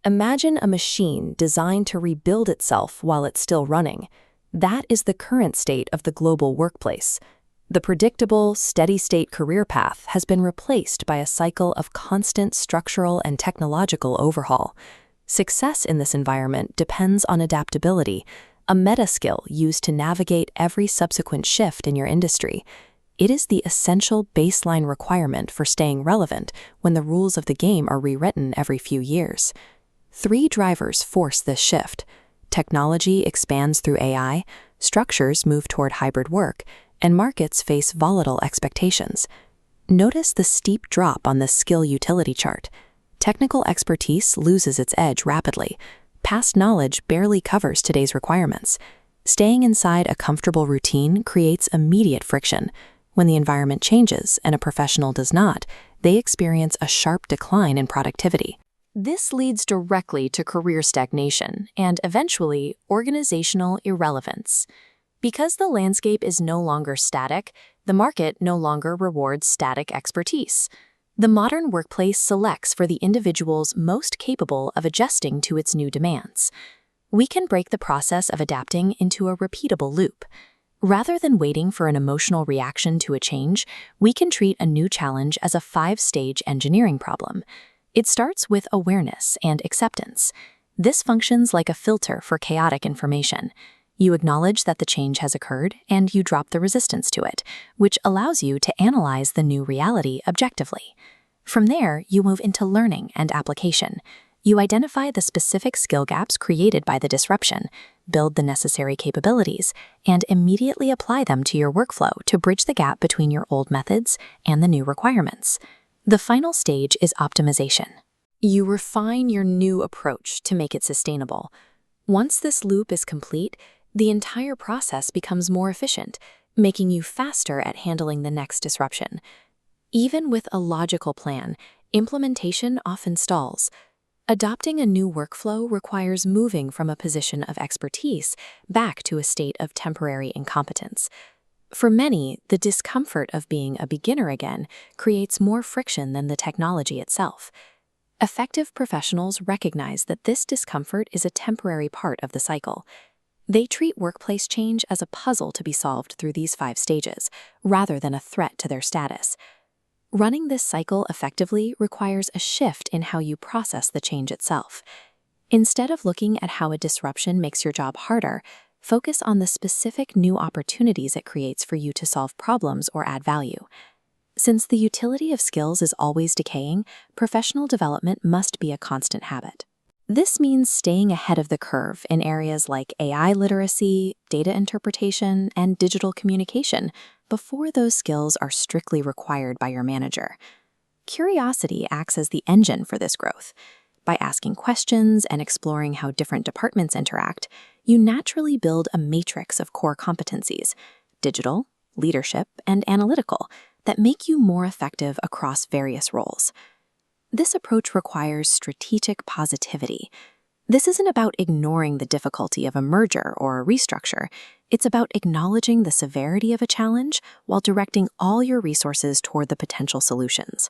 Imagine a machine designed to rebuild itself while it's still running. That is the current state of the global workplace. The predictable, steady-state career path has been replaced by a cycle of constant structural and technological overhaul. Success in this environment depends on adaptability, a meta-skill used to navigate every subsequent shift in your industry. It is the essential baseline requirement for staying relevant when the rules of the game are rewritten every few years. 3 drivers force this shift. Technology expands through AI, structures move toward hybrid work, and markets face volatile expectations. Notice the steep drop on this skill utility chart. Technical expertise loses its edge rapidly. Past knowledge barely covers today's requirements. Staying inside a comfortable routine creates immediate friction. When the environment changes and a professional does not, they experience a sharp decline in productivity. This leads directly to career stagnation and, eventually, organizational irrelevance. Because the landscape is no longer static, the market no longer rewards static expertise. The modern workplace selects for the individuals most capable of adjusting to its new demands. We can break the process of adapting into a repeatable loop. Rather than waiting for an emotional reaction to a change, we can treat a new challenge as a 5-stage engineering problem. It starts with awareness and acceptance. This functions like a filter for chaotic information. You acknowledge that the change has occurred, and you drop the resistance to it, which allows you to analyze the new reality objectively. From there, you move into learning and application. You identify the specific skill gaps created by the disruption, build the necessary capabilities, and immediately apply them to your workflow to bridge the gap between your old methods and the new requirements. The final stage is optimization. You refine your new approach to make it sustainable. Once this loop is complete, the entire process becomes more efficient, making you faster at handling the next disruption. Even with a logical plan, implementation often stalls. Adopting a new workflow requires moving from a position of expertise back to a state of temporary incompetence. For many, the discomfort of being a beginner again creates more friction than the technology itself. Effective professionals recognize that this discomfort is a temporary part of the cycle. They treat workplace change as a puzzle to be solved through these 5 stages, rather than a threat to their status. Running this cycle effectively requires a shift in how you process the change itself. Instead of looking at how a disruption makes your job harder, focus on the specific new opportunities it creates for you to solve problems or add value. Since the utility of skills is always decaying, professional development must be a constant habit. This means staying ahead of the curve in areas like AI literacy, data interpretation, and digital communication before those skills are strictly required by your manager. Curiosity acts as the engine for this growth. By asking questions and exploring how different departments interact, you naturally build a matrix of core competencies, digital, leadership, and analytical, that make you more effective across various roles. This approach requires strategic positivity. This isn't about ignoring the difficulty of a merger or a restructure. It's about acknowledging the severity of a challenge while directing all your resources toward the potential solutions.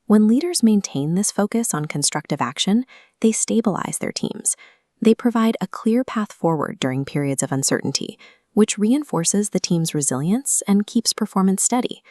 When leaders maintain this focus on constructive action, they stabilize their teams. They provide a clear path forward during periods of uncertainty, which reinforces the team's resilience and keeps performance steady.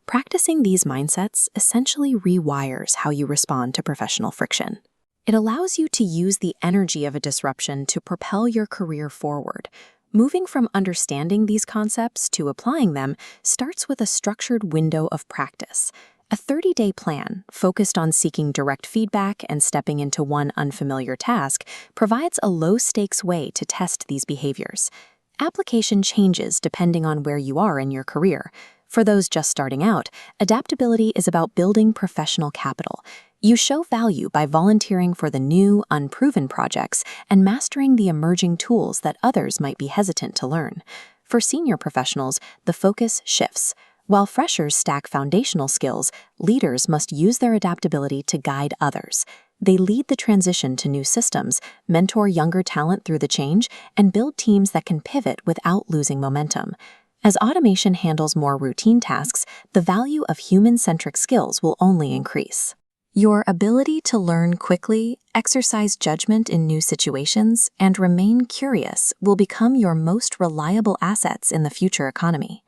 Practicing these mindsets essentially rewires how you respond to professional friction. It allows you to use the energy of a disruption to propel your career forward. Moving from understanding these concepts to applying them starts with a structured window of practice. A 30-day plan, focused on seeking direct feedback and stepping into one unfamiliar task, provides a low-stakes way to test these behaviors. Application changes depending on where you are in your career. For those just starting out, adaptability is about building professional capital. You show value by volunteering for the new, unproven projects and mastering the emerging tools that others might be hesitant to learn. For senior professionals, the focus shifts. While freshers stack foundational skills, leaders must use their adaptability to guide others. They lead the transition to new systems, mentor younger talent through the change, and build teams that can pivot without losing momentum. As automation handles more routine tasks, the value of human-centric skills will only increase. Your ability to learn quickly, exercise judgment in new situations, and remain curious will become your most reliable assets in the future economy.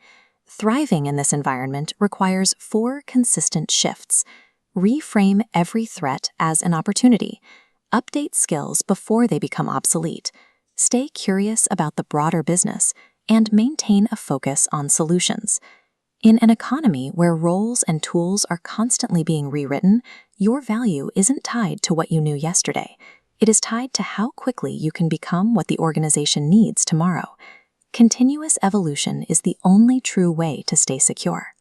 Thriving in this environment requires 4 consistent shifts. Reframe every threat as an opportunity. Update skills before they become obsolete. Stay curious about the broader business, and maintain a focus on solutions. In an economy where roles and tools are constantly being rewritten, your value isn't tied to what you knew yesterday. It is tied to how quickly you can become what the organization needs tomorrow. Continuous evolution is the only true way to stay secure.